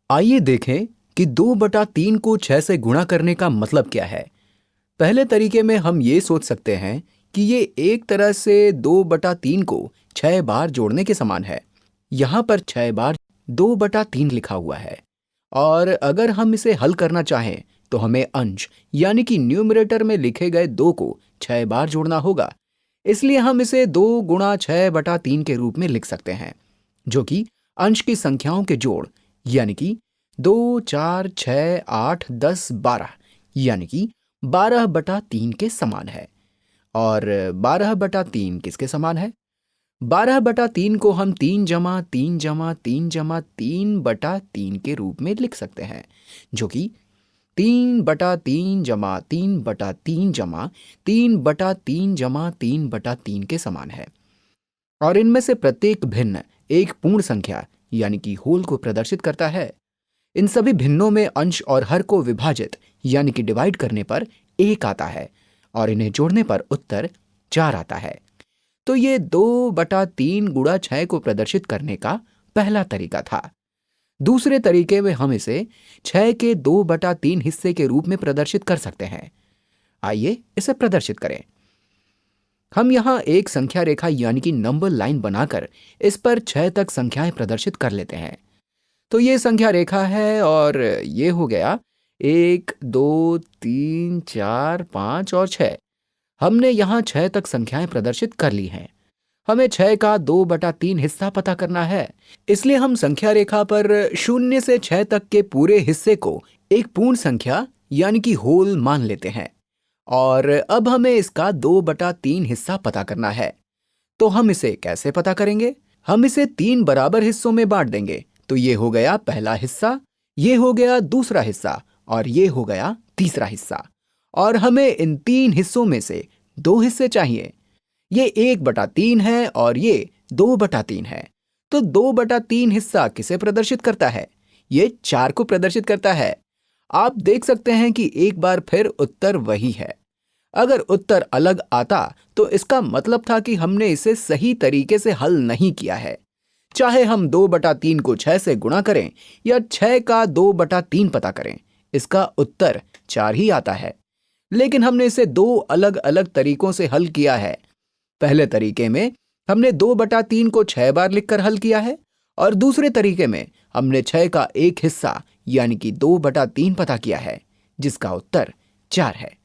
आइए देखें कि 2/3 को 6 से गुणा करने का मतलब क्या है। पहले तरीके में हम ये सोच सकते हैं कि ये एक तरह से 2/3 को 6 बार जोड़ने के समान है। यहाँ पर 6 बार 2/3 लिखा हुआ है। और अगर हम इसे हल करना चाहें तो हमें अंश यानी कि न्यूमरेटर में लिखे गए 2 को 6 बार जोड़ना होगा। इसलिए हम इसे 2 × 6/3 के रूप में लिख सकते हैं, जो कि अंश की संख्याओं के जोड़ यानी कि 2, 4, 6, 8, 10, 12 यानी कि 12/3 के समान है। और 12/3 किसके समान है? 12/3 को हम 3 × 3 × 3 × 3/3 के रूप में लिख सकते हैं, जो कि 3/3 3/3 3/3 3/3 के समान है। और इनमें से प्रत्येक भिन्न एक पूर्ण संख्या यानी कि होल को प्रदर्शित करता है। इन सभी भिन्नों में अंश और हर को विभाजित यानी कि डिवाइड करने पर 1 आता है और इन्हें जोड़ने पर उत्तर 4 आता है। तो ये 2/3 × 6 को प्रदर्शित करने का पहला तरीका था। दूसरे तरीके में हम इसे 6 के 2/3 हिस्से के रूप में प्रदर्शित कर सकते हैं। आइए इसे प्रदर्शित करें। हम यहाँ एक संख्या रेखा यानी कि नंबर लाइन बनाकर इस पर 6 तक संख्याएं प्रदर्शित कर लेते हैं। तो ये संख्या रेखा है और ये हो गया 1, 2, 3, 4, 5 और 6। हमने यहाँ 6 तक संख्याएं प्रदर्शित कर ली हैं। हमें 6 का 2/3 हिस्सा पता करना है। इसलिए हम संख्या रेखा पर 0 से 6 तक के पूरे हिस्से को एक पूर्ण संख्या यानी कि होल मान लेते हैं। और अब हमें इसका 2/3 हिस्सा पता करना है। तो हम इसे कैसे पता करेंगे? हम इसे 3 बराबर हिस्सों में बांट देंगे। तो ये हो गया पहला हिस्सा, ये हो गया दूसरा हिस्सा और ये हो गया तीसरा हिस्सा। और हमें इन 3 हिस्सों में से 2 हिस्से चाहिए। ये 1/3 है और ये 2/3 है। तो 2/3 हिस्सा किसे प्रदर्शित करता है? ये 4 को प्रदर्शित करता है। आप देख सकते हैं कि एक बार फिर उत्तर वही है। अगर उत्तर अलग आता तो इसका मतलब था कि हमने इसे सही तरीके से हल नहीं किया है। चाहे हम 2/3 को 6 से गुणा करें या 6 का 2/3 पता करें, इसका उत्तर 4 ही आता है। लेकिन हमने इसे 2 अलग अलग तरीकों से हल किया है। पहले तरीके में हमने 2/3 को 6 बार लिखकर हल किया है और दूसरे तरीके में हमने 6 का एक हिस्सा यानी कि 2/3 पता किया है, जिसका उत्तर 4 है।